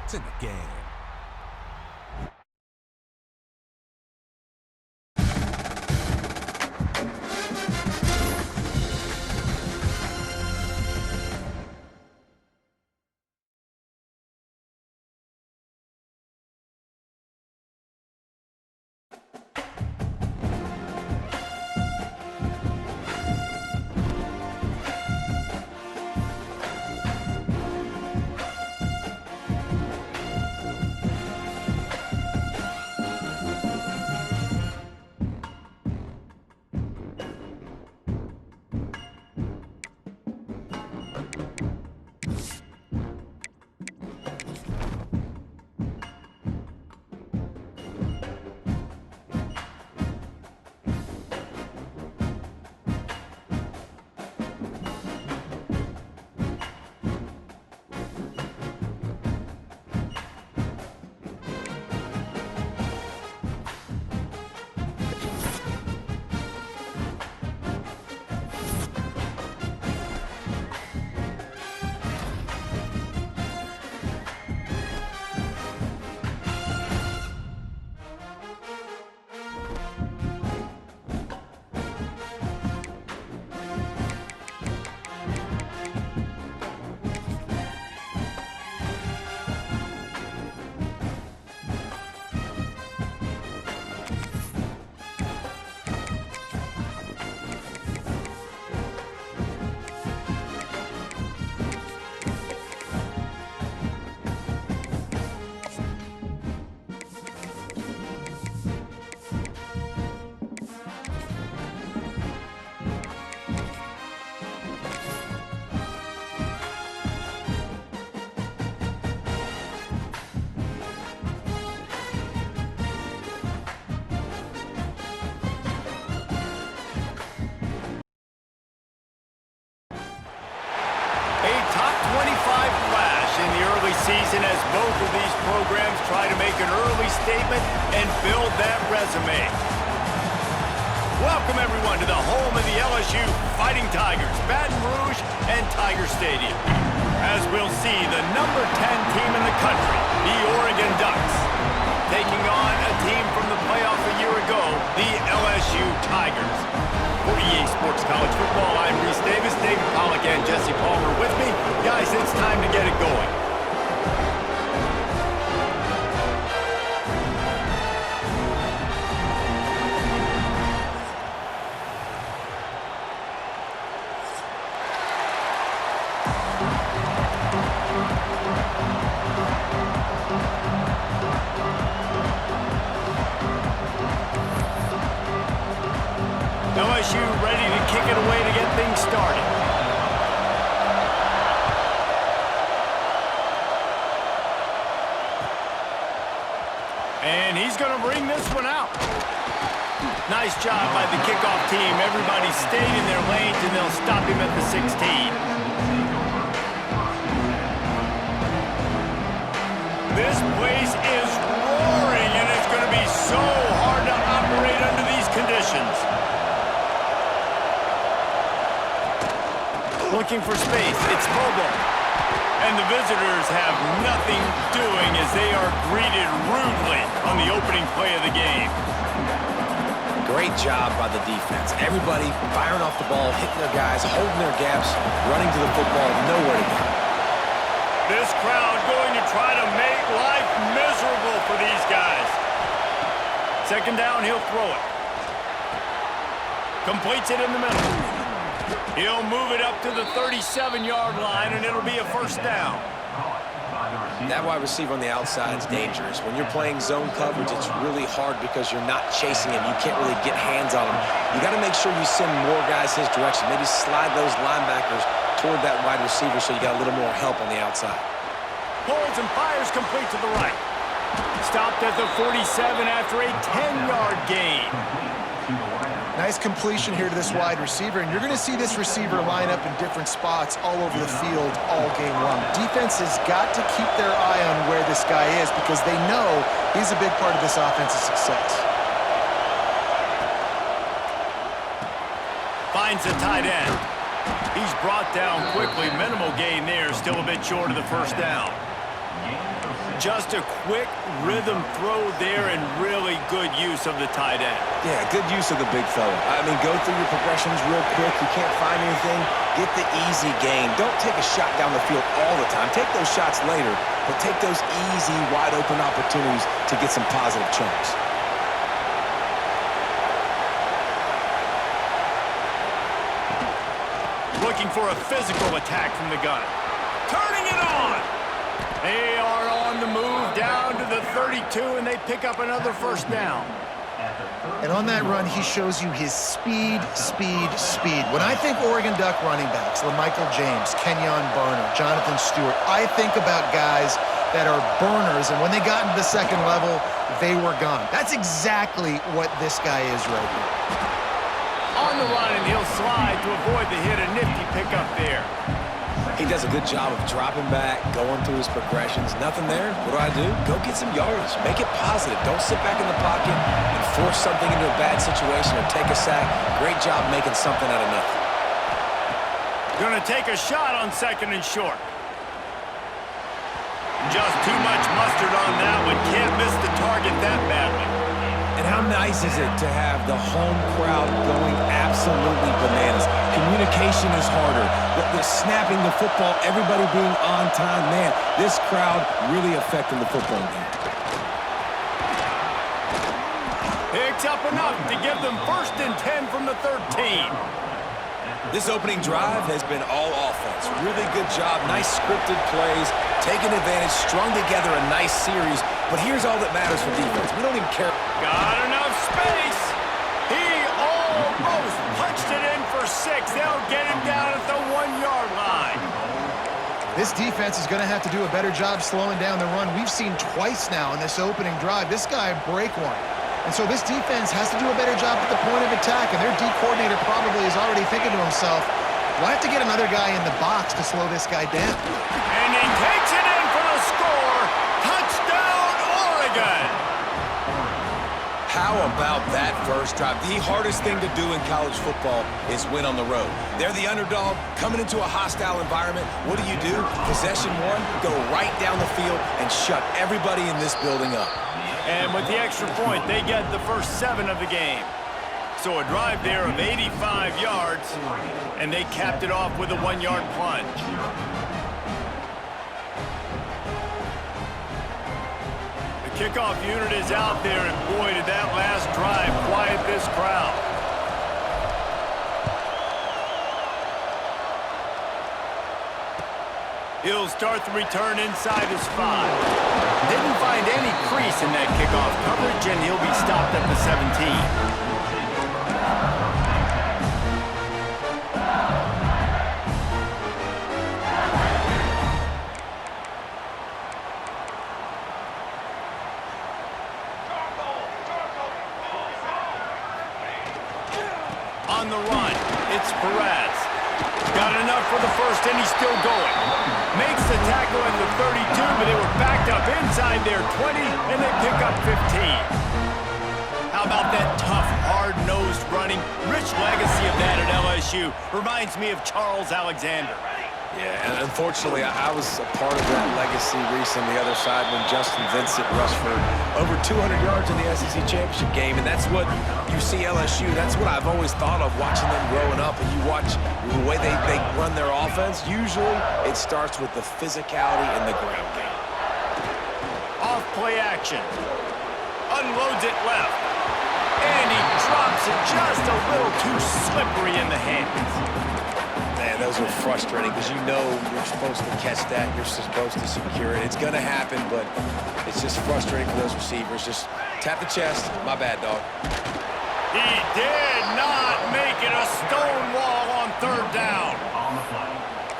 It's in the game. A top 25 clash in the early season as both of these programs try to make an early statement and build that resume. Welcome, everyone, to the home of the LSU Fighting Tigers, Baton Rouge and Tiger Stadium. As we'll see, the number 10 team in the country, the Oregon Ducks, taking on a team from the playoff a year ago, the LSU Tigers. For EA Sports College Football, I'm Reese Davis, David Pollack, and Jesse Palmer with me. Guys, it's time to get it going. LSU ready to kick it away to get things started. And he's going to bring this one out. Nice job by the kickoff team. Everybody stayed in their lanes, and they'll stop him at the 16. This place is roaring, and it's going to be so hard to operate under these conditions. Looking for space, it's Bobo. And the visitors have nothing doing as they are greeted rudely on the opening play of the game. Great job by the defense. Everybody firing off the ball, hitting their guys, holding their gaps, running to the football, nowhere to go. This crowd going to try to make life miserable for these guys. Second down, he'll throw it. Completes it in the middle. He'll move it up to the 37-yard line, and it'll be a first down. That wide receiver on the outside is dangerous. When you're playing zone coverage, it's really hard because you're not chasing him. You can't really get hands on him. You got to make sure you send more guys his direction. Maybe slide those linebackers toward that wide receiver so you got a little more help on the outside. Pulls and fires complete to the right. Stopped at the 47 after a 10-yard gain. Nice completion here to this wide receiver, and you're going to see this receiver line up in different spots all over the field all game long. Defense has got to keep their eye on where this guy is because they know he's a big part of this offense's success. Finds the tight end. He's brought down quickly. Minimal gain there, still a bit short of the first down. Just a quick rhythm throw there and really good use of the tight end. Yeah, good use of the big fella. I mean, go through your progressions real quick. You can't find anything. Get the easy gain. Don't take a shot down the field all the time. Take those shots later, but take those easy, wide-open opportunities to get some positive chunks. Looking for a physical attack from the gun. Turning it on! They are on the move down to the 32, and they pick up another first down. And on that run, he shows you his speed, speed, speed. When I think Oregon Duck running backs, LaMichael James, Kenyon Barner, Jonathan Stewart, I think about guys that are burners, and when they got into the second level, they were gone. That's exactly what this guy is right here. On the run, and he'll slide to avoid the hit. A nifty pickup there. He does a good job of dropping back, going through his progressions. Nothing there. What do? Go get some yardage. Make it positive. Don't sit back in the pocket and force something into a bad situation or take a sack. Great job making something out of nothing. Going to take a shot on second and short. Just too much mustard on that one. Can't miss the target that badly. And how nice is it to have the home crowd going absolutely bananas? Communication is harder. The snapping the football, everybody being on time. Man, this crowd really affecting the football game. Picks up enough to give them 1st and 10 from the 13. This opening drive has been all offense. Really good job. Nice scripted plays. Taking advantage, strung together a nice series. But here's all that matters for defense. We don't even care. Got enough space. He almost punched it in for 6. They'll get him down at the 1-yard line. This defense is going to have to do a better job slowing down the run. We've seen twice now in this opening drive this guy break one. And so this defense has to do a better job at the point of attack, and their D coordinator probably is already thinking to himself, we'll have to get another guy in the box to slow this guy down. And he takes it in for the score. Touchdown, Oregon! How about that first drive? The hardest thing to do in college football is win on the road. They're the underdog, coming into a hostile environment. What do? Possession one, go right down the field and shut everybody in this building up. And with the extra point, they get the first 7 of the game. So a drive there of 85 yards, and they capped it off with a 1-yard plunge. The kickoff unit is out there, and boy, did that last drive quiet this crowd. He'll start the return inside his 5. Didn't find any crease in that kickoff coverage, and he'll be stopped at the 17. On the run, it's Perez. Got enough for the first, and he's still going. Makes the tackle at the 32, but they were backed up inside their 20, and they pick up 15. How about that tough, hard-nosed running? Rich legacy of that at LSU. Reminds me of Charles Alexander. Yeah, and unfortunately, I was a part of that legacy, Reese, on the other side when Justin Vincent rushed for over 200 yards in the SEC Championship game, and that's what you see LSU. That's what I've always thought of watching them growing up, and you watch the way they run their offense. Usually, it starts with the physicality in the ground game. Off play action. Unloads it left. And he drops it just a little too slippery in the hands. Man, those are frustrating because you know you're supposed to catch that. You're supposed to secure it. It's going to happen, but it's just frustrating for those receivers. Just tap the chest. My bad, dog. He did not make it a stone wall on 3rd down.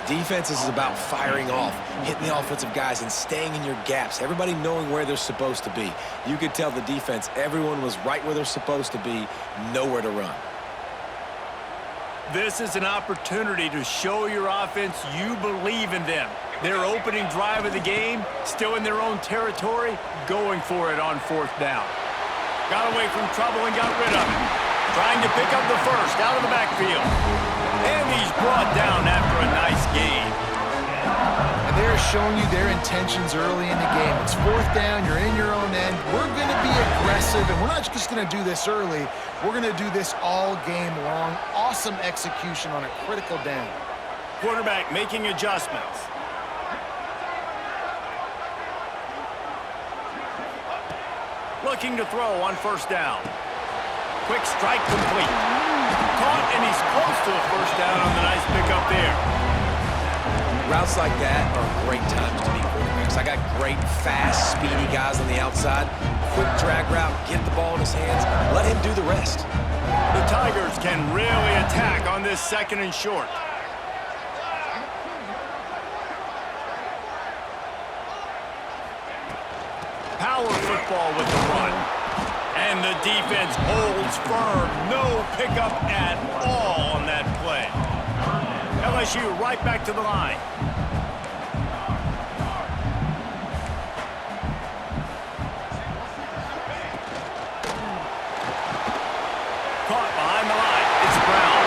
Defense is about firing off, hitting the offensive guys, and staying in your gaps. Everybody knowing where they're supposed to be. You could tell the defense, everyone was right where they're supposed to be, nowhere to run. This is an opportunity to show your offense you believe in them. Their opening drive of the game, still in their own territory, going for it on 4th down. Got away from trouble and got rid of it. Trying to pick up the first out of the backfield. And he's brought down after a nice gain. And they're showing you their intentions early in the game. It's fourth down, you're in your own end. We're going to be aggressive, and we're not just going to do this early. We're going to do this all game long. Awesome execution on a critical down. Quarterback making adjustments. Looking to throw on first down. Quick strike complete. Caught, and he's close to a first down on the nice pickup there. Routes like that are great times to be quarterbacks. I got great, fast, speedy guys on the outside. Quick drag route, get the ball in his hands, let him do the rest. The Tigers can really attack on this second and short. Power football with the run. And the defense holds firm. No pickup at all on that play. LSU right back to the line. Caught behind the line. It's Brown.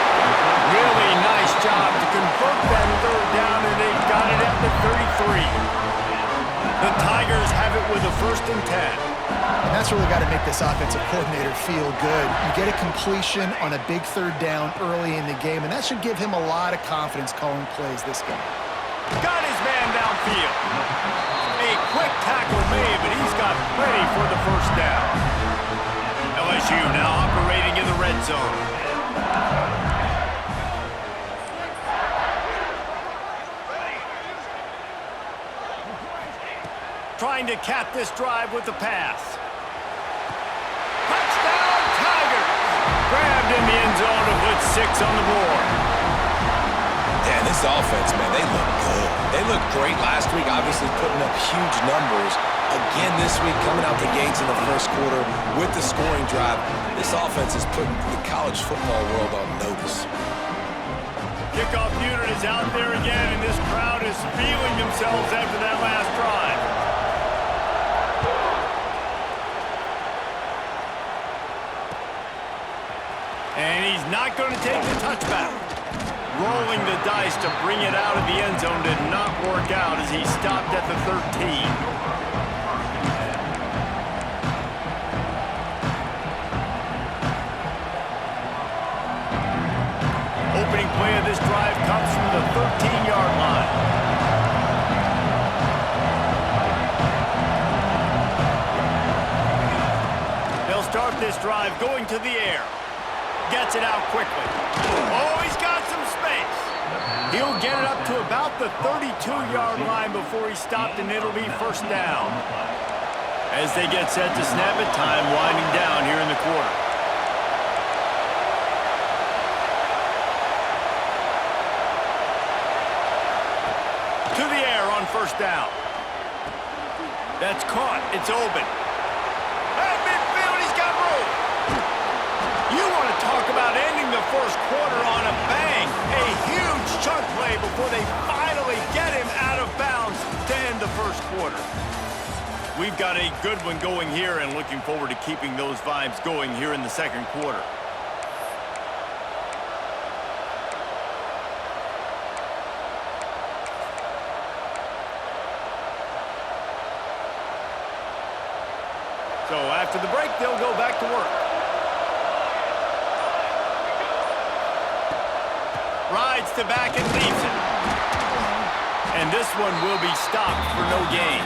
Really nice job to convert that third down, and they've got it at the 33. The Tigers have it with a 1st and 10. And that's really got to make this offensive coordinator feel good. You get a completion on a big third down early in the game, and that should give him a lot of confidence calling plays this game. Got his man downfield. A quick tackle made, but he's got plenty for the first down. LSU now operating in the red zone. Trying to cap this drive with the pass. Touchdown, Tigers! Grabbed in the end zone to put 6 on the board. Yeah, this offense, man, they look good. They looked great last week, obviously putting up huge numbers. Again this week, coming out the gates in the first quarter with the scoring drive. This offense is putting the college football world on notice. Kickoff unit is out there again, and this crowd is feeling themselves after that last drive. And he's not going to take the touchback. Rolling the dice to bring it out of the end zone did not work out as he stopped at the 13. Opening play of this drive comes from the 13-yard line. They'll start this drive going to the air. Gets it out quickly. Oh, he's got some space. He'll get it up to about the 32-yard line before he stopped, and it'll be first down. As they get set to snap it, time winding down here in the quarter. To the air on first down. That's caught. It's open. At midfield, he's got room. You want to talk about ending the first quarter on a bang. A huge chunk play before they finally get him out of bounds to end the first quarter. We've got a good one going here and looking forward to keeping those vibes going here in the second quarter. So after the break, they'll go back to work. Rides to back and leaves it. And this one will be stopped for no gain.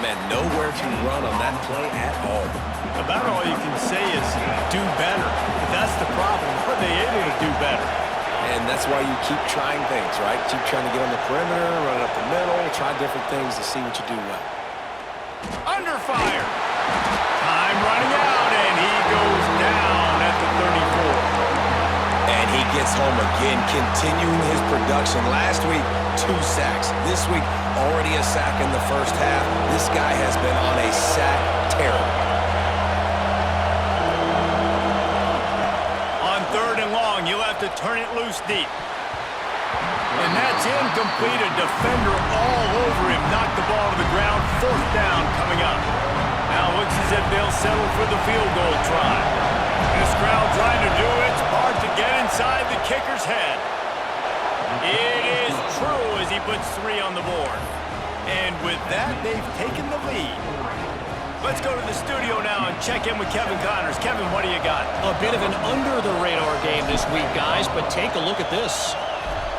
Man, nowhere to run on that play at all. About all you can say is do better. But that's the problem. Are they able to do better? And that's why you keep trying things, right? Keep trying to get on the perimeter, run up the middle, try different things to see what you do well. Under fire. Time running out, and he goes down at the 34. And he gets home again, continuing his production. Last week, 2 sacks. This week, already a sack in the first half. This guy has been on a sack tear. On 3rd and long, you'll have to turn it loose deep. And that's incomplete. A defender all over him. Knocked the ball to the ground. 4th down coming up. Now looks as if they'll settle for the field goal try. This crowd trying to do its part to get inside the kicker's head. It is true as he puts 3 on the board. And with that, they've taken the lead. Let's go to the studio now and check in with Kevin Connors. Kevin, what do you got? A bit of an under-the-radar game this week, guys, but take a look at this.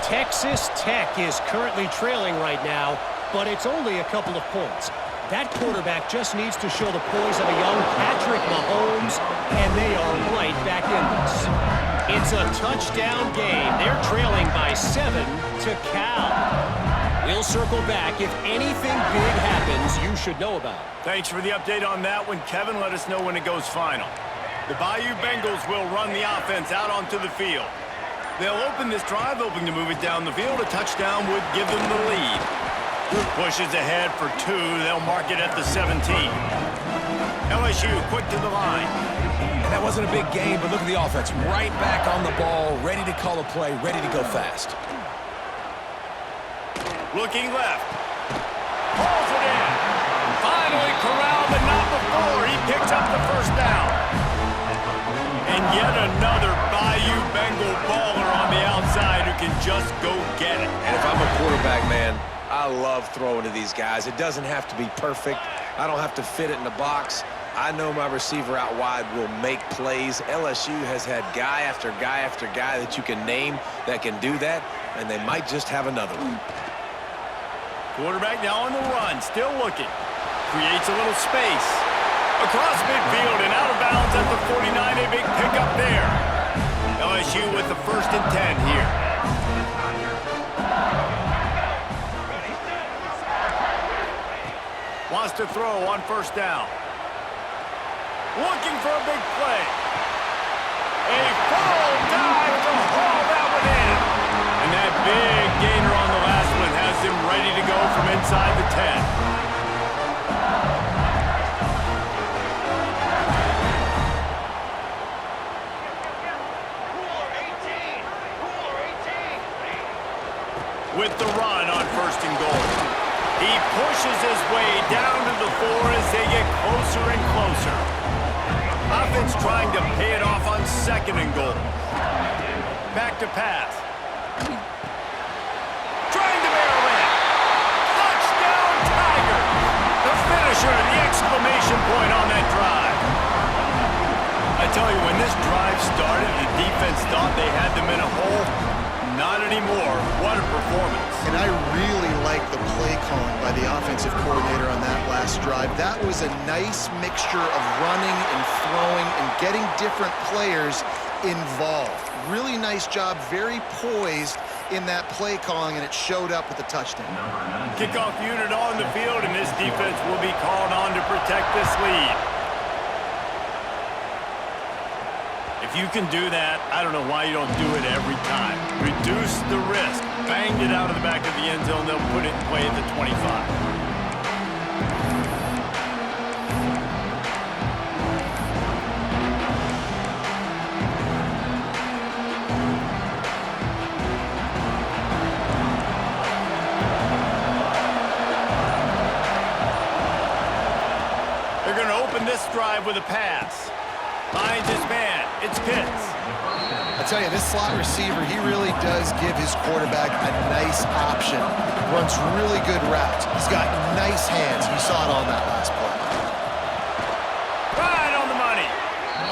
Texas Tech is currently trailing right now, but it's only a couple of points. That quarterback just needs to show the poise of a young Patrick Mahomes, and they are right back in this. It's a touchdown game. They're trailing by 7 to Cal. We'll circle back. If anything big happens, you should know about it. Thanks for the update on that one, Kevin. Let us know when it goes final. The Bayou Bengals will run the offense out onto the field. They'll open this drive, hoping to move it down the field. A touchdown would give them the lead. Pushes ahead for 2. They'll mark it at the 17. LSU quick to the line. And that wasn't a big game, but look at the offense. Right back on the ball, ready to call a play, ready to go fast. Looking left. Pulls it in. Finally corralled, but not before. He picks up the first down. And yet another Bayou Bengal baller on the outside who can just go get it. And if I'm a quarterback, man, I love throwing to these guys. It doesn't have to be perfect. I don't have to fit it in the box. I know my receiver out wide will make plays. LSU has had guy after guy after guy that you can name that can do that, and they might just have another one. Quarterback now on the run, still looking. Creates a little space. Across midfield and out of bounds at the 49. A big pickup there. LSU with the 1st and 10 here. Wants to throw on 1st down. Looking for a big play. A full dive to haul that one in. And that big gainer on the last one has him ready to go from inside the 10. With the run on 1st and goal. He pushes his way down to the 4 as they get closer and closer. Offense trying to pay it off on 2nd and goal. Back to pass. Trying to barrel in. Touchdown Tiger. The finisher, the exclamation point on that drive. I tell you, when this drive started, the defense thought they had them in a hole. Not anymore. What a performance. And I really like the play calling by the offensive coordinator on that last drive. That was a nice mixture of running and throwing and getting different players involved. Really nice job, very poised in that play calling, and it showed up with the touchdown. Kickoff unit on the field, and this defense will be called on to protect this lead. If you can do that, I don't know why you don't do it every time. Reduce the risk. Banged it out of the back of the end zone. They'll put it in play at the 25. They're going to open this drive with a pass. Finds his man. It's Pitts. I tell you, this slot receiver, he really does give his quarterback a nice option. Runs really good routes. He's got nice hands. You saw it on that last play. Right on the money.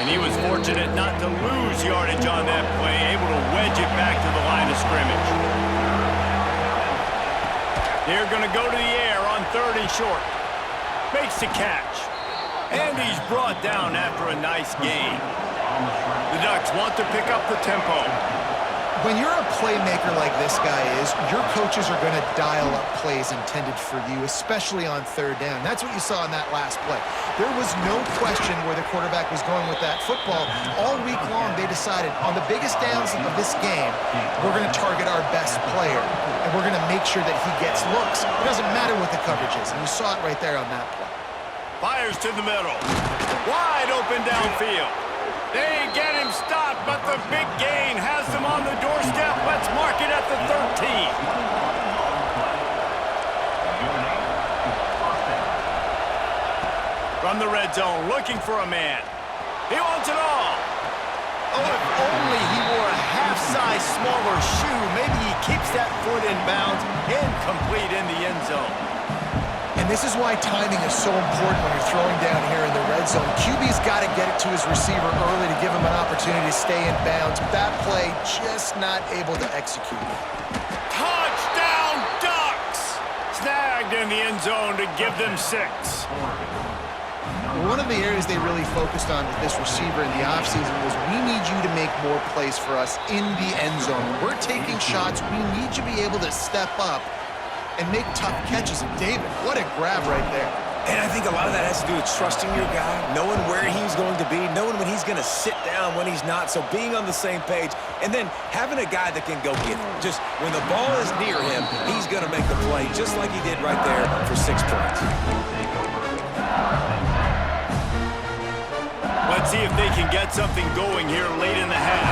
And he was fortunate not to lose yardage on that play, able to wedge it back to the line of scrimmage. They're going to go to the air on 3rd and short. Makes the catch. And he's brought down after a nice gain. The Ducks want to pick up the tempo. When you're a playmaker like this guy is, your coaches are going to dial up plays intended for you, especially on 3rd down. That's what you saw in that last play. There was no question where the quarterback was going with that football. All week long, they decided on the biggest downs of this game, we're going to target our best player, and we're going to make sure that he gets looks. It doesn't matter what the coverage is, and you saw it right there on that play. Fires to the middle. Wide open downfield. They get him stopped, but the big gain has them on the doorstep. Let's mark it at the 13. From the red zone, looking for a man. He wants it all. Oh, if only he wore a half-size size smaller shoe, maybe he keeps that foot in bounds and complete in the end zone. And this is why timing is so important when you're throwing down here in the red zone. QB's got to get it to his receiver early to give him an opportunity to stay in bounds. But that play, just not able to execute. Touchdown, Ducks! Snagged in the end zone to give them 6. One of the areas they really focused on with this receiver in the offseason was we need you to make more plays for us in the end zone. When we're taking shots, we need you to be able to step up and make tough catches. And David, what a grab right there. And I think a lot of that has to do with trusting your guy, knowing where he's going to be, knowing when he's going to sit down, when he's not, so being on the same page, and then having a guy that can go get it. Just when the ball is near him, he's going to make the play, just like he did right there for 6 points. Let's see if they can get something going here late in the half.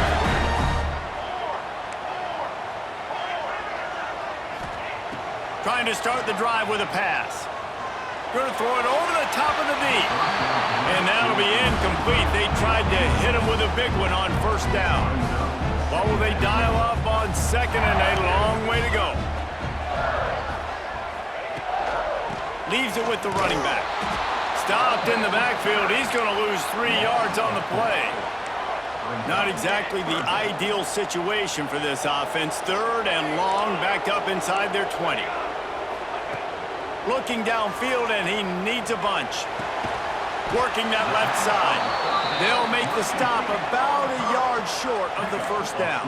Trying to start the drive with a pass. Going to throw it over the top of the knee. And that'll be incomplete. They tried to hit him with a big one on first down. What will they dial up on second and a long way to go? Leaves it with the running back. Stopped in the backfield. He's going to lose 3 yards on the play. Not exactly the ideal situation for this offense. 3rd and long, backed up inside their 20. Looking downfield, and he needs a bunch. Working that left side. They'll make the stop about a yard short of the first down.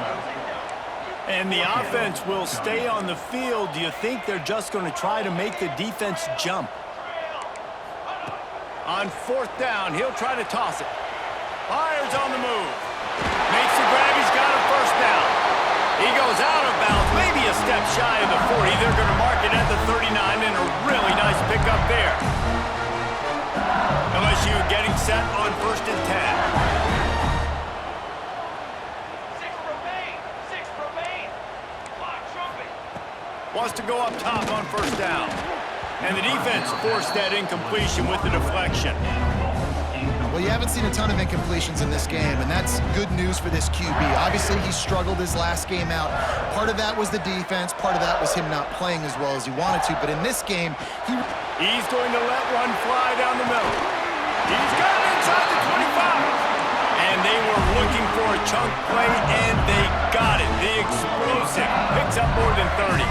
And the offense will stay on the field. Do you think they're just going to try to make the defense jump? On 4th down, he'll try to toss it. Fires on the move. Makes the grab. He's got a first down. He goes out of bounds, maybe a step shy of the 40. They're going to mark it at the 39, and a really nice pickup there. LSU getting set on 1st and 10. 6 remain. Clock jumping. Wants to go up top on 1st down. And the defense forced that incompletion with the deflection. Well, you haven't seen a ton of incompletions in this game, and that's good news for this QB. Obviously, he struggled his last game out. Part of that was the defense. Part of that was him not playing as well as he wanted to. But in this game, he's going to let one fly down the middle. He's got it inside the 25. And they were looking for a chunk play, and they got it. The explosive picks up more than 30.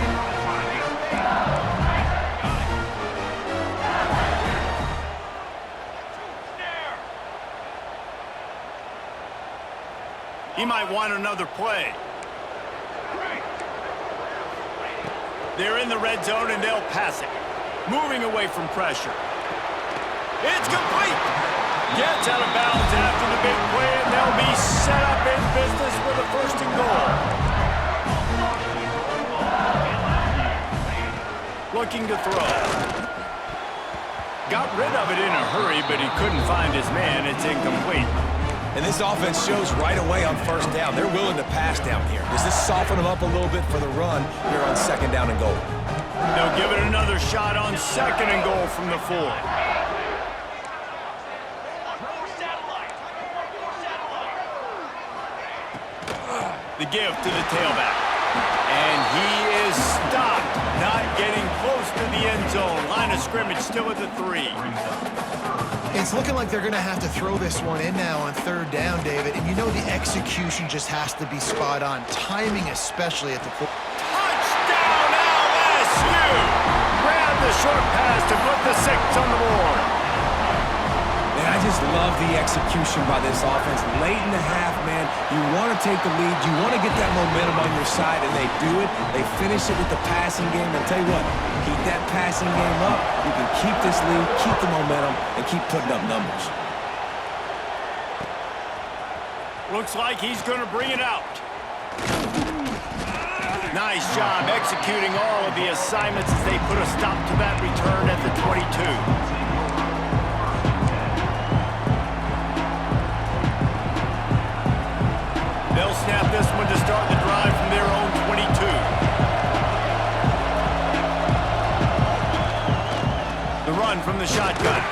He might want another play. They're in the red zone, and they'll pass it. Moving away from pressure. It's complete. Gets out of bounds after the big play, and they'll be set up in business with a 1st and goal. Looking to throw. Got rid of it in a hurry, but he couldn't find his man. It's incomplete. And this offense shows right away on 1st down. They're willing to pass down here. Does this soften them up a little bit for the run here on 2nd down and goal? They'll give it another shot on 2nd and goal from the 4. The give to the tailback. And he is stopped, not getting close to the end zone. Line of scrimmage still at the 3. it's looking like they're going to have to throw this one in now on 3rd down, David. And you know the execution just has to be spot on. Timing especially at the... Touchdown LSU! Grab the short pass to put the 6 on the board. Man, I just love the execution by this offense. Late in the half, man, you want to take the lead. You want to get that momentum on your side, and they do it. They finish it with the passing game. I'll tell you what, keep that passing game up. You can keep this lead, keep the momentum, and keep putting up numbers. Looks like he's going to bring it out. Nice job executing all of the assignments as they put a stop to that return at the 22. They'll snap this one to start the drive from their own 22. The run from the shotgun.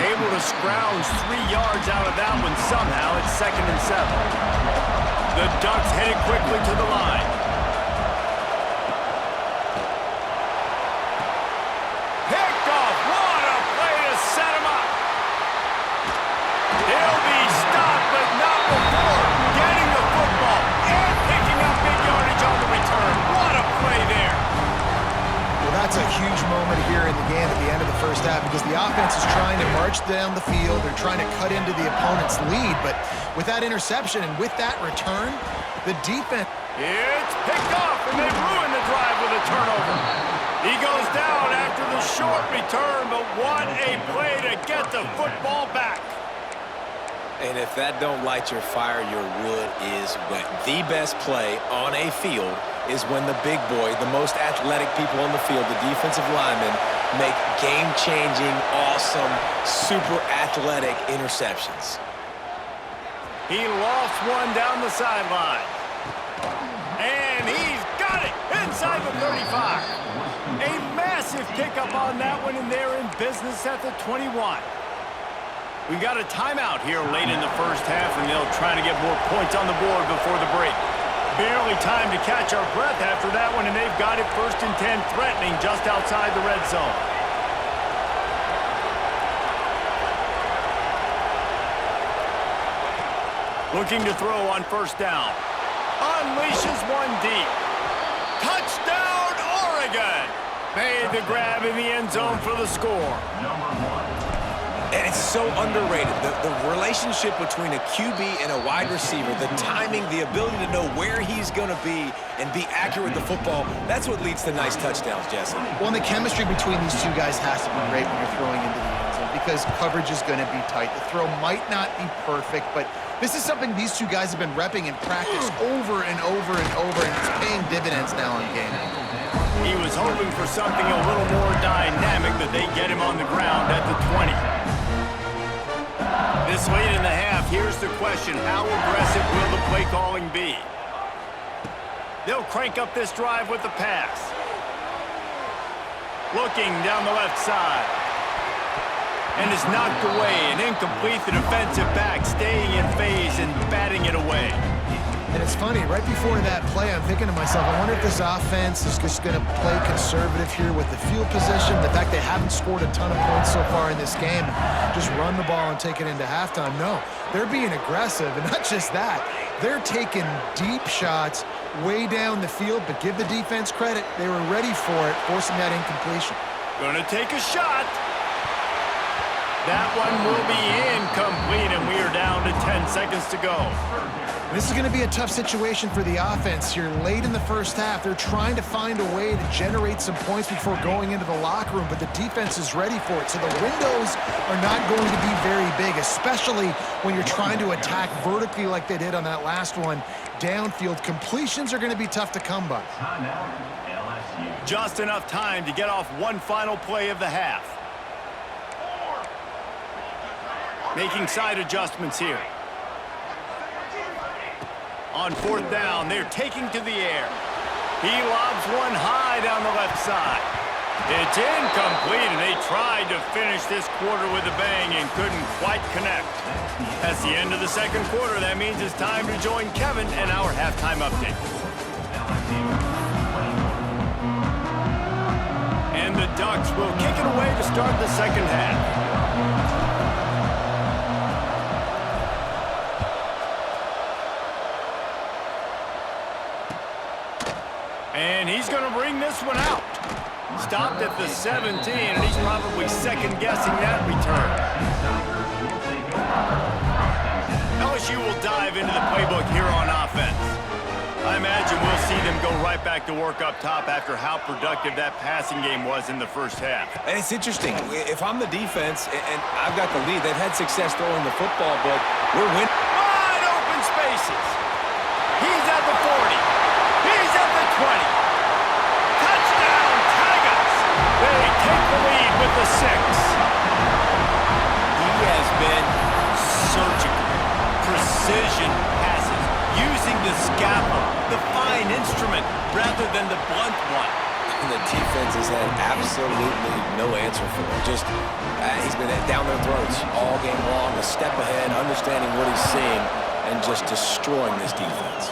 Able to scrounge 3 yards out of that one somehow. It's 2nd and 7. The Ducks headed quickly to the line. Picked off. What a play to set him up. He'll be stopped, but not before getting the football and picking up big yardage on the return. What a play there. Well, that's a huge moment here in the game at the end of the first half because the offense is trying to march down the field. They're trying to cut into the opponent's lead, but with that interception and with that return, the defense... It's picked off, and they ruin the drive with a turnover. He goes down after the short return, but what a play to get the football back. And if that don't light your fire, your wood is wet. The best play on a field is when the big boy, the most athletic people on the field, the defensive linemen, make game-changing, awesome, super athletic interceptions. He lost one down the sideline. And he's got it inside the 35. A massive pickup on that one, and they're in business at the 21. We got a timeout here late in the first half, and they'll try to get more points on the board before the break. Barely time to catch our breath after that one, and they've got it 1st and 10, threatening just outside the red zone. Looking to throw on 1st down. Unleashes one deep. Touchdown, Oregon! Made the grab in the end zone for the score. And it's so underrated. The relationship between a QB and a wide receiver, the timing, the ability to know where he's going to be and be accurate with the football, that's what leads to nice touchdowns, Jesse. Well, and the chemistry between these two guys has to be great when you're throwing into the end zone because coverage is going to be tight. The throw might not be perfect, but this is something these two guys have been repping in practice over and over and over, and it's paying dividends now in game. He was hoping for something a little more dynamic, that they get him on the ground at the 20. This late in the half, here's the question: how aggressive will the play calling be? They'll crank up this drive with the pass. Looking down the left side. And is knocked away and incomplete. The defensive back staying in phase and batting it away. And it's funny, right before that play, I'm thinking to myself, I wonder if this offense is just going to play conservative here with the field position, the fact they haven't scored a ton of points so far in this game, just run the ball and take it into halftime. No, they're being aggressive, and not just that. They're taking deep shots way down the field, but give the defense credit. They were ready for it, forcing that incompletion. Gonna take a shot. That one will be incomplete, and we are down to 10 seconds to go. This is going to be a tough situation for the offense here late in the first half. They're trying to find a way to generate some points before going into the locker room, but the defense is ready for it. So the windows are not going to be very big, especially when you're trying to attack vertically like they did on that last one. Downfield completions are going to be tough to come by. Just enough time to get off one final play of the half. Making side adjustments here. On 4th down, they're taking to the air. He lobs one high down the left side. It's incomplete, and they tried to finish this quarter with a bang and couldn't quite connect. That's the end of the second quarter. That means it's time to join Kevin and our halftime update. And the Ducks will kick it away to start the second half. And he's going to bring this one out. Stopped at the 17, and he's probably second-guessing that return. LSU will dive into the playbook here on offense. I imagine we'll see them go right back to work up top after how productive that passing game was in the first half. And it's interesting. If I'm the defense and I've got the lead, they've had success throwing the football, but we're winning. Wide open spaces. He's at the 40. He's at the 20. Touchdown, Tigers. They take the lead with the 6. He has been surgical. Precision passes. Using the scalpel, the fine instrument, rather than the blunt one. And the defense has had absolutely no answer for him. Just, he's been down their throats all game long, a step ahead, understanding what he's seeing. and just destroying this defense.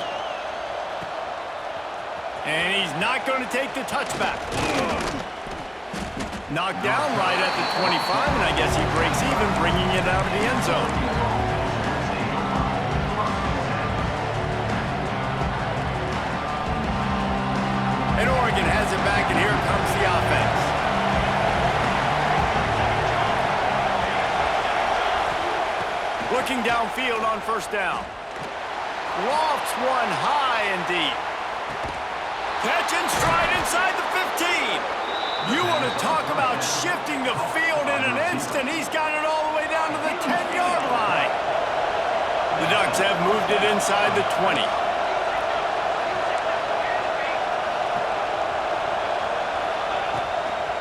And he's not going to take the touchback. Knocked down right at the 25, and I guess he breaks even, bringing it out of the end zone. And Oregon has it back, and here comes the offense. Looking downfield on first down. Lofts one high and deep. Catch and stride inside the 15. You want to talk about shifting the field in an instant. He's got it all the way down to the 10-yard line. The Ducks have moved it inside the 20.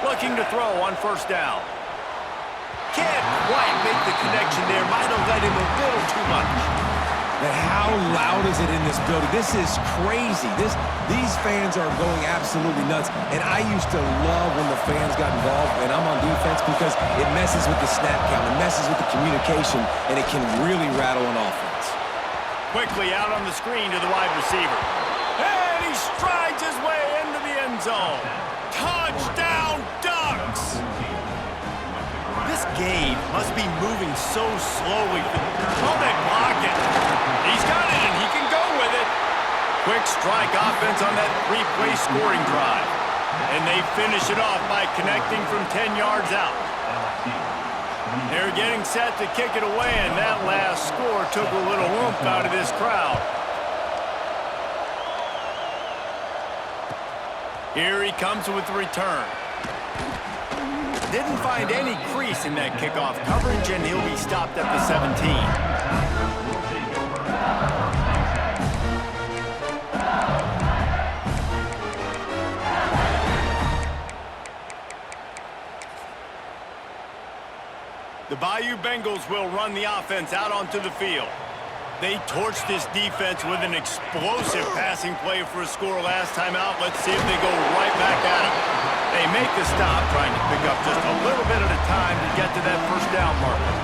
Looking to throw on first down. Can't quite make the connection there. Might have let him a little too much. And how loud is it in this building? This is crazy. These fans are going absolutely nuts. And I used to love when the fans got involved, and I'm on defense, because it messes with the snap count, it messes with the communication, and it can really rattle an offense. Quickly out on the screen to the wide receiver. And he strides his way into the end zone. Touchdown, Ducks! This game must be moving so slowly. Oh, they block it. He's got it, and he can go with it. Quick strike offense on that three-play scoring drive. And they finish it off by connecting from 10 yards out. They're getting set to kick it away, and that last score took a little oomph out of this crowd. Here he comes with the return. Didn't find any crease in that kickoff coverage, and he'll be stopped at the 17. The Bayou Bengals will run the offense out onto the field. They torched this defense with an explosive passing play for a score last time out. Let's see if they go right back at him. They make the stop, trying to pick up just a little bit at a time to get to that first down marker.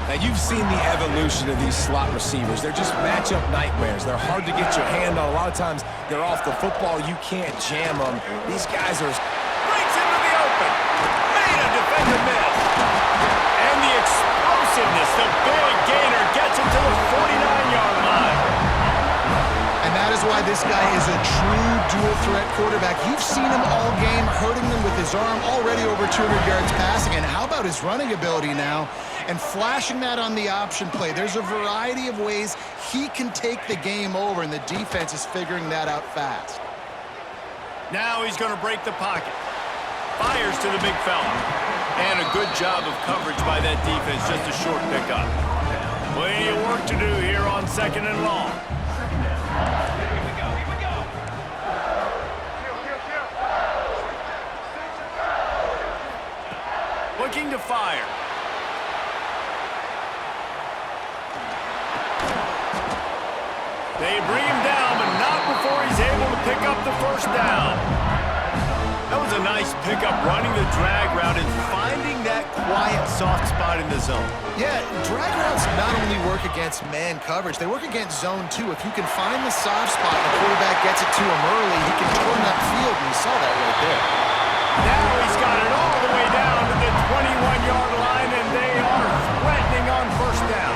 Now, you've seen the evolution of these slot receivers. They're just matchup nightmares. They're hard to get your hand on. A lot of times, they're off the football. You can't jam them. These guys are... Breaks into the open. Made a defender miss. And the explosiveness, the big gainer, gets him to the 49-yard line. And that is why this guy is a true dual-threat quarterback. You've seen him all game, hurting them with his arm, already over 200 yards passing. And how about his running ability now? And flashing that on the option play. There's a variety of ways he can take the game over, and the defense is figuring that out fast. Now he's going to break the pocket. Fires to the big fella. And a good job of coverage by that defense, just a short pickup. Plenty of work to do here on second and long. Looking to fire. They bring him down, but not before he's able to pick up the first down. That was a nice pickup, running the drag route and finding that quiet, soft spot in the zone. Yeah, drag routes not only work against man coverage, they work against zone too. If you can find the soft spot and the quarterback gets it to him early, he can turn that field, and you saw that right there. Now he's got it all the way down to the 21-yard line, and they are threatening on first down.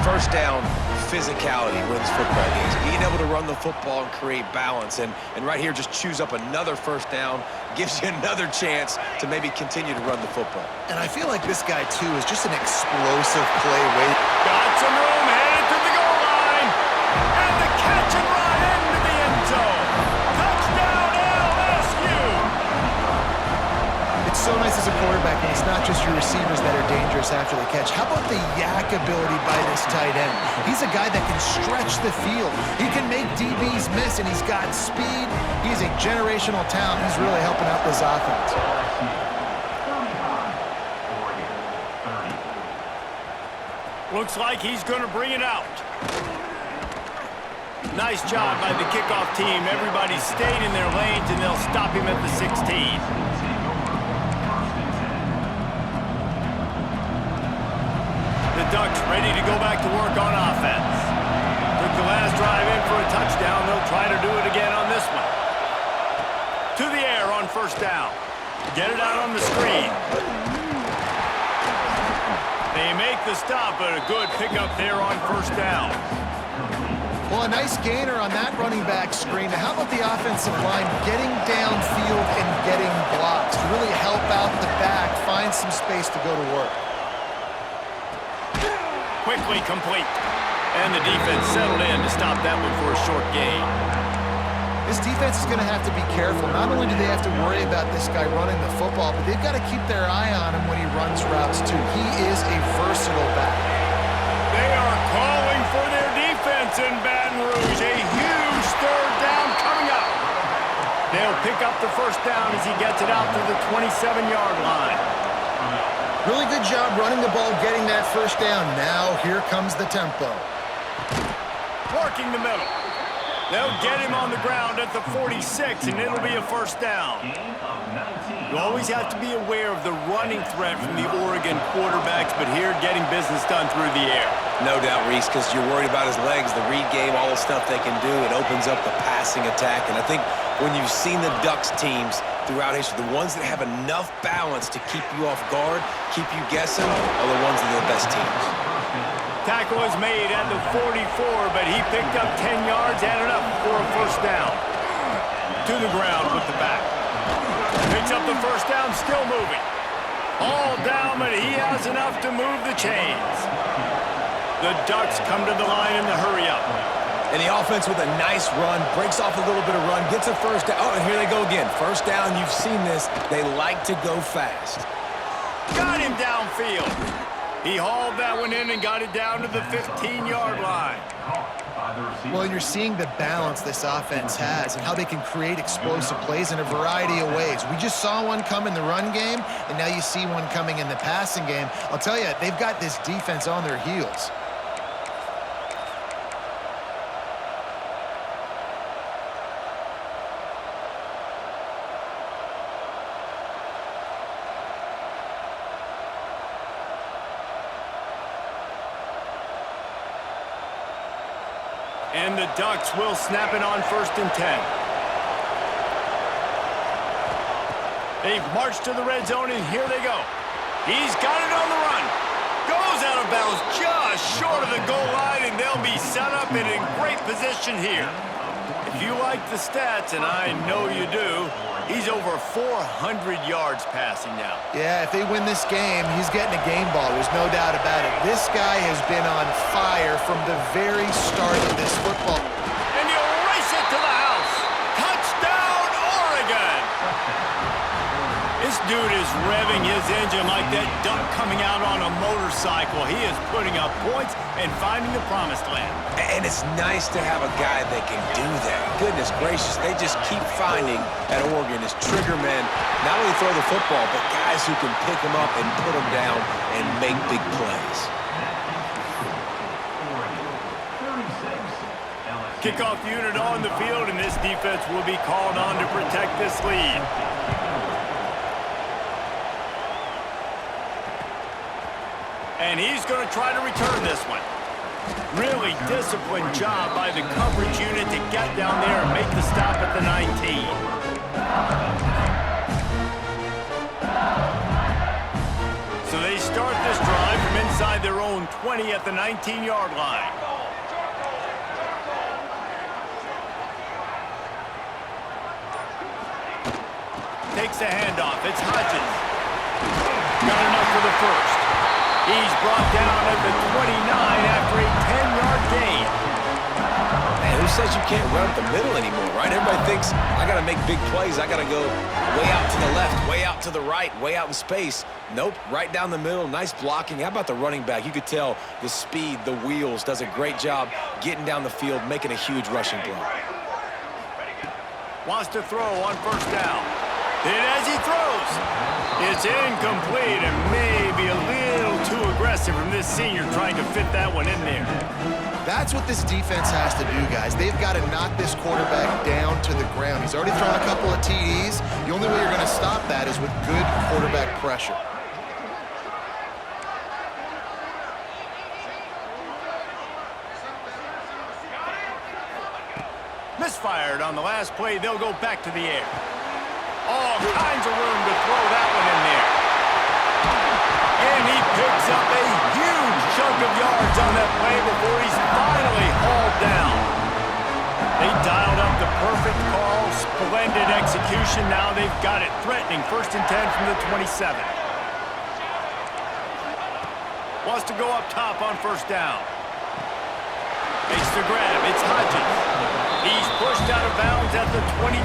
First down, physicality wins football games. Being able to run the football and create balance. And right here, just choose up another first down, gives you another chance to maybe continue to run the football. And I feel like this guy, too, is just an explosive play. Got some room, headed to the goal line. And the catch and run into the end zone. Touchdown, LSU! It's so nice as a quarterback when it's not just your receivers that are dangerous after the catch. How about the yak ability by this tight end? He's a guy that can stretch the field. He can make DBs miss, and he's got speed. He's a generational talent. He's really helping out this offense. Looks like he's going to bring it out. Nice job by the kickoff team. Everybody stayed in their lanes, and they'll stop him at the 16. The Ducks ready to go back to work on offense. Took the last drive in for a touchdown. They'll try to do it again on this one. To the air on first down. Get it out on the screen. They make the stop, but a good pickup there on first down. Well, a nice gainer on that running back screen. Now, how about the offensive line getting downfield and getting blocks to really help out the back, find some space to go to work? Quickly complete. And the defense settled in to stop that one for a short gain. This defense is going to have to be careful. Not only do they have to worry about this guy running the football, but they've got to keep their eye on him when he runs routes, too. He is a versatile back. They are calling for their defense in Baton Rouge. A huge third down coming up. They'll pick up the first down as he gets it out to the 27-yard line. Really good job running the ball, getting that first down. Now here comes the tempo. Working the middle. They'll get him on the ground at the 46, and it'll be a first down. You always have to be aware of the running threat from the Oregon quarterbacks, but here getting business done through the air. No doubt, Reese, because you're worried about his legs, the read game, all the stuff they can do. It opens up the passing attack, and I think when you've seen the Ducks teams throughout history, the ones that have enough balance to keep you off guard, keep you guessing, are the ones that are the best teams. Tackle is made at the 44, but he picked up 10 yards and enough for a first down. To the ground with the back. Picks up the first down, still moving. All down, but he has enough to move the chains. The Ducks come to the line in the hurry-up. And the offense with a nice run, breaks off a little bit of run, gets a first down. Oh, and here they go again. First down, you've seen this. They like to go fast. Got him downfield. He hauled that one in and got it down to the 15-yard line. Well, you're seeing the balance this offense has and how they can create explosive plays in a variety of ways. We just saw one come in the run game, and now you see one coming in the passing game. I'll tell you, they've got this defense on their heels. And the Ducks will snap it on 1st and 10. They've marched to the red zone, and here they go. He's got it on the run. Goes out of bounds just short of the goal line, and they'll be set up and in great position here. If you like the stats, and I know you do, he's over 400 yards passing now. Yeah, if they win this game, he's getting a game ball. There's no doubt about it. This guy has been on fire from the very start of this football. And he'll race it to the house. Touchdown, Oregon! This dude is revving his engine like that duck coming out on a motorcycle. He is putting up points and finding the promised land. And it's nice to have a guy that can do that. Goodness gracious, they just keep finding at Oregon as trigger men, not only throw the football, but guys who can pick them up and put them down and make big plays. Kickoff unit on the field, and this defense will be called on to protect this lead. And he's going to try to return this one. Really disciplined job by the coverage unit to get down there and make the stop at the 19. So they start this drive from inside their own 20 at the 19-yard line. Takes a handoff. It's Hodges. Got enough for the first. He's brought down at the 29 after a 10-yard gain. Man, who says you can't run up the middle anymore, right? Everybody thinks, I got to make big plays. I got to go way out to the left, way out to the right, way out in space. Nope, right down the middle. Nice blocking. How about the running back? You could tell the speed, the wheels, does a great job getting down the field, making a huge rushing play. Wants to throw on first down. And as he throws, it's incomplete and maybe a little too aggressive from this senior trying to fit that one in there. That's what this defense has to do, guys. They've got to knock this quarterback down to the ground. He's already thrown a couple of TDs. The only way you're going to stop that is with good quarterback pressure. Misfired on the last play. They'll go back to the air. All kinds of room to throw that one in there. And he picks up a huge chunk of yards on that play before he's finally hauled down. They dialed up the perfect call. Splendid execution. Now they've got it. Threatening 1st and 10 from the 27. Wants to go up top on 1st down. Makes the grab. It's Hodges. He's pushed out of bounds at the 22.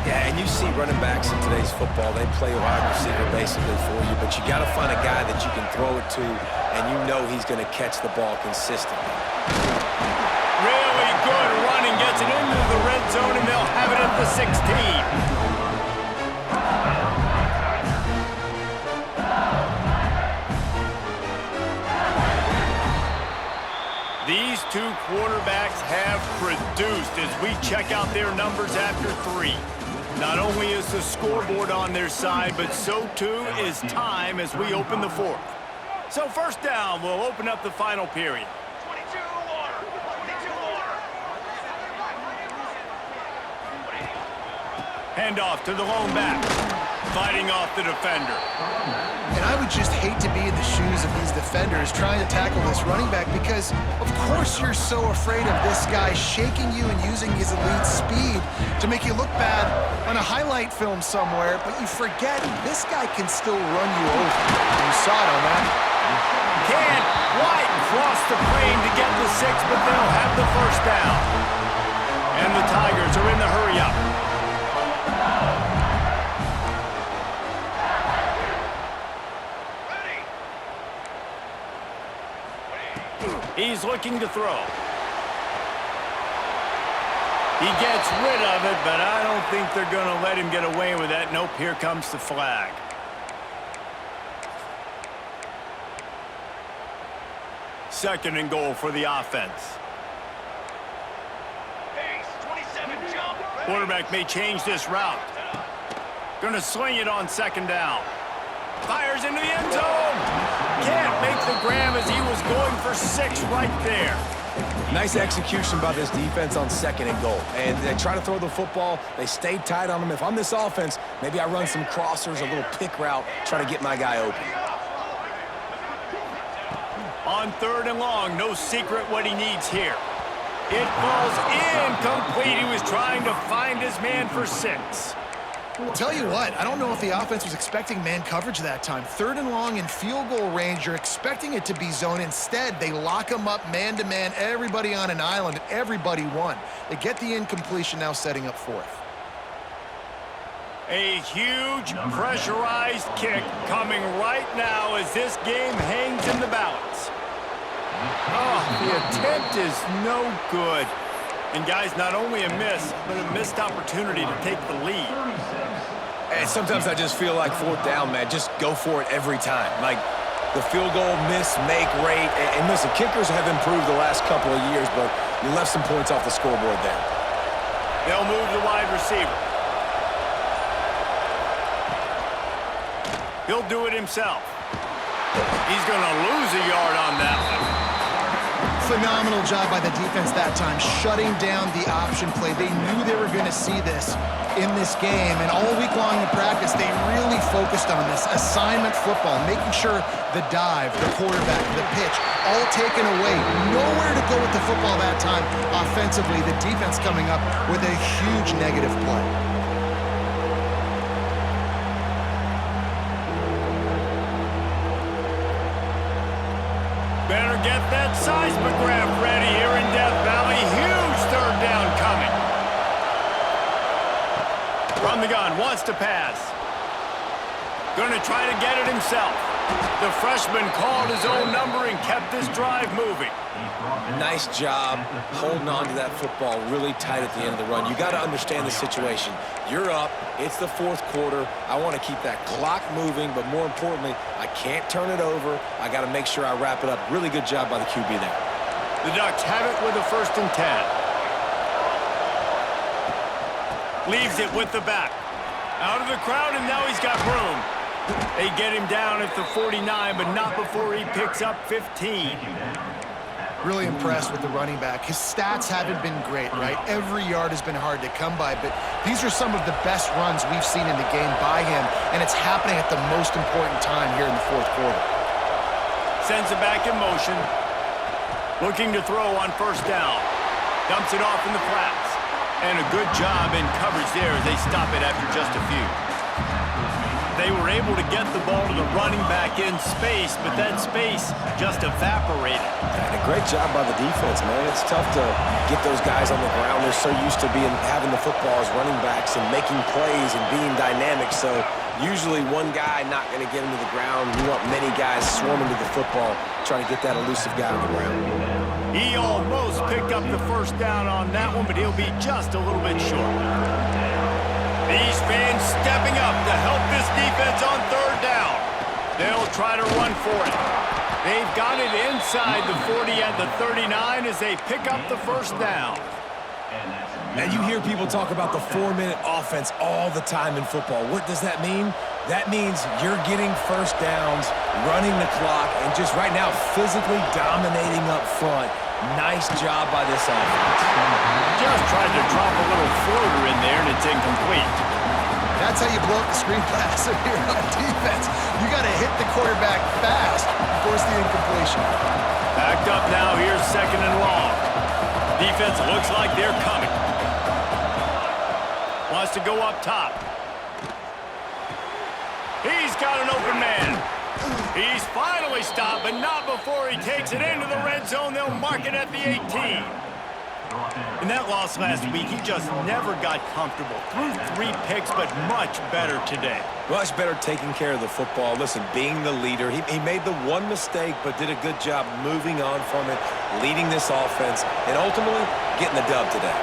Yeah, and you see running backs in today's football, they play wide receiver basically for you, but you got to find a guy that you can throw it to, and you know he's going to catch the ball consistently. Really good running, gets it into the red zone, and they'll have it at the 16. These two quarterbacks have produced as we check out their numbers after 3. Not only is the scoreboard on their side, but so too is time as we open the 4th. So 1st down will open up the final period. Handoff to the lone back, fighting off the defender. And I would just hate to be in the shoes of these defenders trying to tackle this running back because, of course, you're so afraid of this guy shaking you and using his elite speed to make you look bad on a highlight film somewhere, but you forget this guy can still run you over. You saw it on that. Can't quite cross the plane to get the 6, but they'll have the 1st down. And the Tigers are in the hurry-up. He's looking to throw. He gets rid of it, but I don't think they're going to let him get away with that. Nope, here comes the flag. Second and goal for the offense. Quarterback may change this route. Going to sling it on 2nd down. Fires into the end zone. Can't make the grab as he was going for 6 right there. Nice execution by this defense on 2nd and goal. And they try to throw the football. They stayed tight on him. If I'm this offense, maybe I run some crossers, a little pick route, try to get my guy open. On 3rd and long, no secret what he needs here. It falls incomplete. He was trying to find his man for 6. I'll tell you what, I don't know if the offense was expecting man coverage that time. 3rd and long in field goal range, you're expecting it to be zone. Instead, they lock them up man-to-man, everybody on an island, and everybody won. They get the incompletion now setting up 4th. A huge pressurized kick coming right now as this game hangs in the balance. Oh, the attempt is no good. And guys, not only a miss, but a missed opportunity to take the lead. And sometimes I just feel like 4th down, man, just go for it every time. Like the field goal miss, make rate. And listen, kickers have improved the last couple of years, but you left some points off the scoreboard there. They'll move the wide receiver. He'll do it himself. He's going to lose a yard on that one. Phenomenal job by the defense that time, shutting down the option play. They knew they were going to see this in this game, and all week long in practice, they really focused on this assignment football, making sure the dive, the quarterback, the pitch, all taken away. Nowhere to go with the football that time offensively. The defense coming up with a huge negative play. Better get that seismograph ready here in Death Valley. Huge 3rd down coming. From the gun, wants to pass. Going to try to get it himself. The freshman called his own number and kept this drive moving. Nice job holding on to that football really tight at the end of the run. You got to understand the situation. You're up. It's the 4th quarter. I want to keep that clock moving, but more importantly, I can't turn it over. I got to make sure I wrap it up. Really good job by the QB there. The Ducks have it with a 1st and 10. Leaves it with the back. Out of the crowd, and now he's got room. They get him down at the 49, but not before he picks up 15. Really impressed with the running back. His stats haven't been great, right? Every yard has been hard to come by, but these are some of the best runs we've seen in the game by him, and it's happening at the most important time here in the fourth quarter. Sends it back in motion. Looking to throw on first down. Dumps it off in the flats. And a good job in coverage there as they stop it after just a few. They were able to get the ball to the running back in space, but that space just evaporated. And a great job by the defense, man. It's tough to get those guys on the ground. They're so used to having the football as running backs and making plays and being dynamic. So usually one guy not going to get him to the ground. You want many guys swarming to the football, trying to get that elusive guy on the ground. He almost picked up the first down on that one, but he'll be just a little bit short. These fans stepping up to help this defense on third down. They'll try to run for it. They've got it inside the 40 at the 39 as they pick up the first down. Now, you hear people talk about the 4-minute offense all the time in football. What does that mean? That means you're getting first downs, running the clock, and just right now physically dominating up front. Nice job by this offense. Just tried to drop a little floater in there, and it's incomplete. That's how you blow up the screen pass if you're on defense. You got to hit the quarterback fast and force the incompletion. Backed up now. Here's second and long. Defense looks like they're coming. Wants to go up top. He's got an open man. He's finally stopped, but not before he takes it into the red zone. They'll mark it at the 18. In that loss last week, he just never got comfortable. Threw 3 picks, but much better today. Much better taking care of the football. Listen, being the leader, he made the one mistake, but did a good job moving on from it, leading this offense, and ultimately getting the dub today.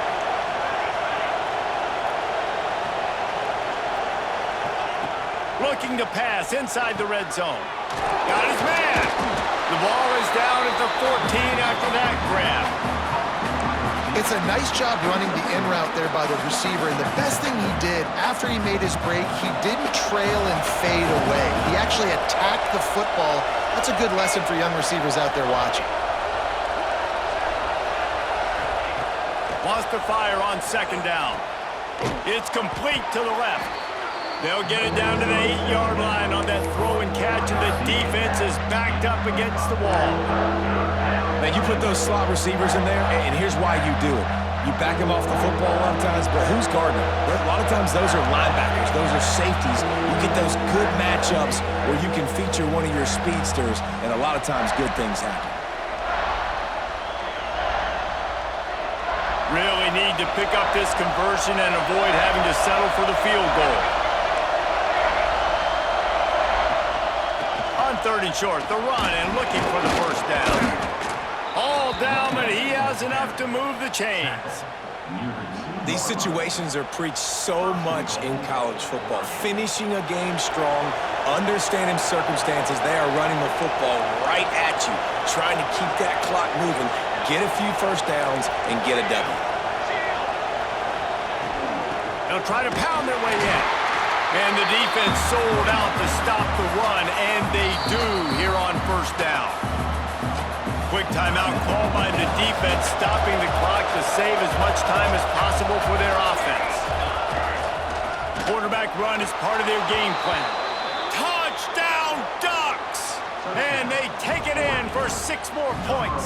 Looking to pass inside the red zone. Got his man. The ball is down at the 14 after that grab. It's a nice job running the in route there by the receiver, and the best thing he did after he made his break, he didn't trail and fade away. He actually attacked the football. That's a good lesson for young receivers out there watching. Wants to fire on second down. It's complete to the left. They'll get it down to the 8-yard line on that throw and catch, and the defense is backed up against the wall. Man, you put those slot receivers in there, and here's why you do it. You back them off the football a lot of times, but who's guarding them? A lot of times those are linebackers. Those are safeties. You get those good matchups where you can feature one of your speedsters, and a lot of times good things happen. Really need to pick up this conversion and avoid having to settle for the field goal. On third and short, the run and looking for the first down. All down, but he has enough to move the chains. These situations are preached so much in college football. Finishing a game strong, understanding circumstances. They are running the football right at you, trying to keep that clock moving, get a few first downs, and get a W. They'll try to pound their way in. And the defense sold out to stop the run, and they do here on first down. Quick timeout called by the defense, stopping the clock to save as much time as possible for their offense. Quarterback run is part of their game plan. Touchdown, Ducks! And they take it in for 6 more points.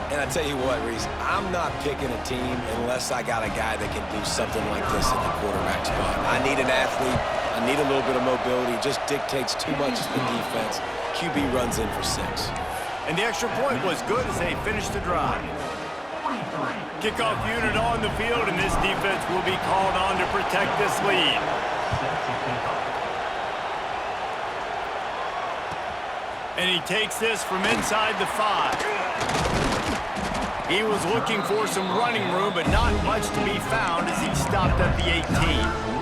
And I tell you what, Reese, I'm not picking a team unless I got a guy that can do something like this at the quarterback spot. I need an athlete. I need a little bit of mobility. It just dictates too much of the defense. QB runs in for 6. And the extra point was good as they finished the drive. Kickoff unit on the field, and this defense will be called on to protect this lead. And he takes this from inside the 5. He was looking for some running room, but not much to be found as he stopped at the 18.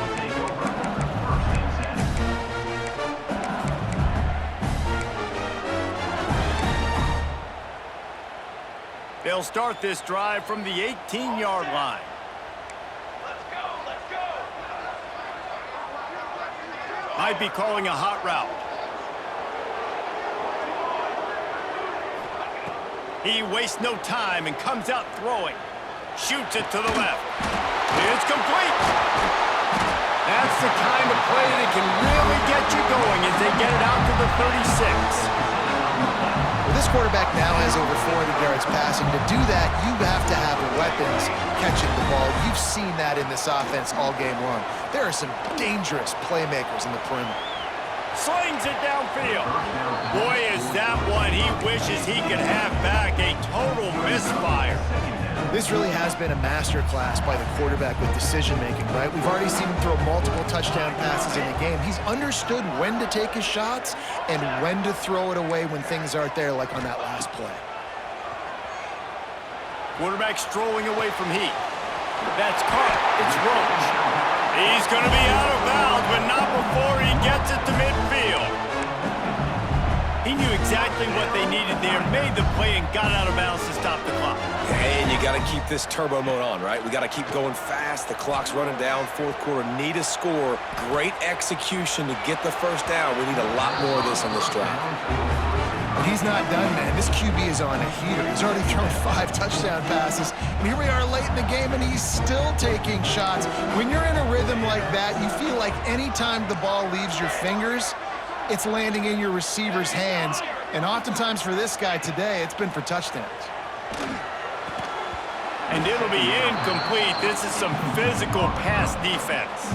They'll start this drive from the 18-yard line. Let's go. Might be calling a hot route. He wastes no time and comes out throwing. Shoots it to the left. It's complete. That's the kind of play that can really get you going as they get it out to the 36. Well, this quarterback now has over 400 yards passing. To do that, you have to have weapons catching the ball. You've seen that in this offense all game long. There are some dangerous playmakers in the perimeter. Slings it downfield. Boy, is that one he wishes he could have back. A total misfire. This really has been a masterclass by the quarterback with decision-making, right? We've already seen him throw multiple touchdown passes in the game. He's understood when to take his shots and when to throw it away when things aren't there, like on that last play. Quarterback strolling away from heat. That's caught. It's Roach. He's going to be out of bounds, but not before he gets it to midfield. He knew exactly what they needed there, made the play, and got out of bounds to stop the clock. And you got to keep this turbo mode on, right? We got to keep going fast. The clock's running down. Fourth quarter, need a score. Great execution to get the first down. We need a lot more of this on this drive. He's not done, man. This QB is on a heater. He's already thrown 5 touchdown passes, and here we are late in the game, and he's still taking shots. When you're in a rhythm like that, you feel like any time the ball leaves your fingers, it's landing in your receiver's hands. And oftentimes for this guy today, it's been for touchdowns. And it'll be incomplete. This is some physical pass defense.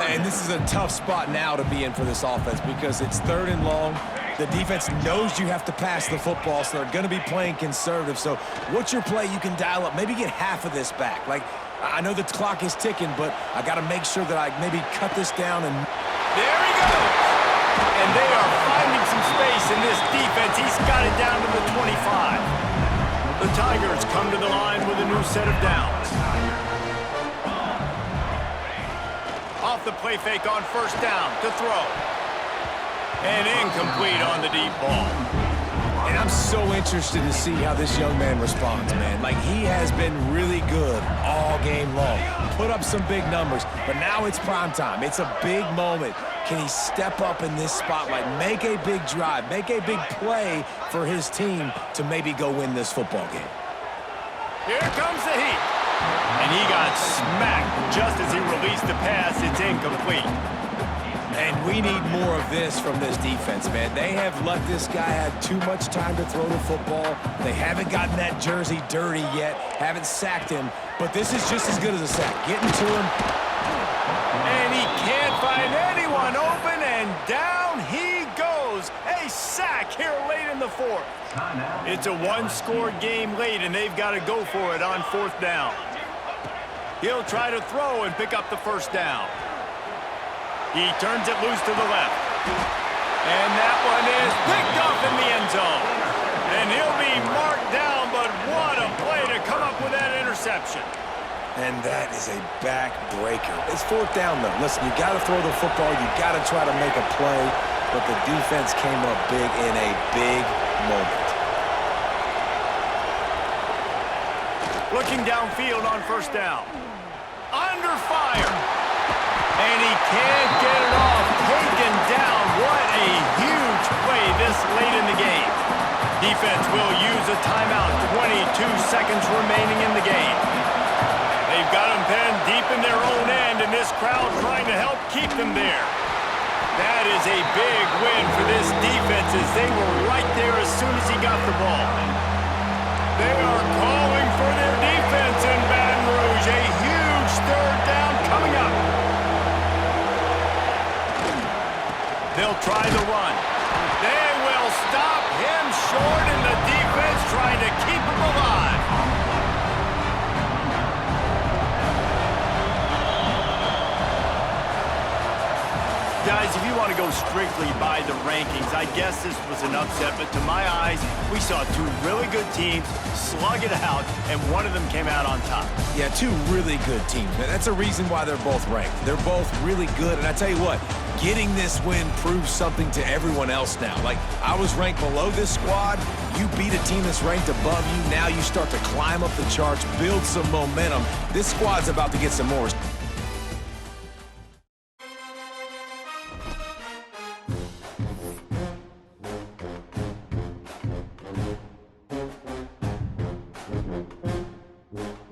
And this is a tough spot now to be in for this offense because it's 3rd and long. The defense knows you have to pass the football, so they're going to be playing conservative. So what's your play you can dial up? Maybe get half of this back. Like, I know the clock is ticking, but I got to make sure that I maybe cut this down. And there he goes. And they are finding some space in this defense. He's got it down to the 25. The Tigers come to the line with a new set of downs. Off the play fake on first down to throw. And incomplete on the deep ball. And I'm so interested to see how this young man responds, man. Like, he has been really good all game long. Put up some big numbers, but now it's prime time. It's a big moment. Can he step up in this spotlight, make a big drive, make a big play for his team to maybe go win this football game? Here comes the heat. And he got smacked just as he released the pass. It's incomplete. And we need more of this from this defense, man. They have let this guy have too much time to throw the football. They haven't gotten that jersey dirty yet, haven't sacked him, but this is just as good as a sack. Getting to him. And he can't find anyone open, and down he goes. A sack here late in the 4th. It's a one-score game late, and they've got to go for it on 4th down. He'll try to throw and pick up the first down. He turns it loose to the left. And that one is picked off in the end zone. And he'll be marked down, but what a play to come up with that interception. And that is a backbreaker. It's 4th down, though. Listen, you got to throw the football. You got to try to make a play. But the defense came up big in a big moment. Looking downfield on first down. Under fire. And he can't get it off. Taken down. What a huge play this late in the game. Defense will use a timeout. 22 seconds remaining in the game. They've got him pinned deep in their own end, and this crowd trying to help keep them there. That is a big win for this defense as they were right there as soon as he got the ball. They are calling for their defense in Baton Rouge. A huge 3rd down coming up. They'll try the run. They will stop him short, and the defense trying to keep him alive. Guys, if you want to go strictly by the rankings, I guess this was an upset, but to my eyes, we saw 2 really good teams slug it out, and one of them came out on top. Yeah, 2 really good teams. Man, that's a reason why they're both ranked. They're both really good, and I tell you what, getting this win proves something to everyone else now. Like, I was ranked below this squad. You beat a team that's ranked above you. Now you start to climb up the charts, build some momentum. This squad's about to get some more. it.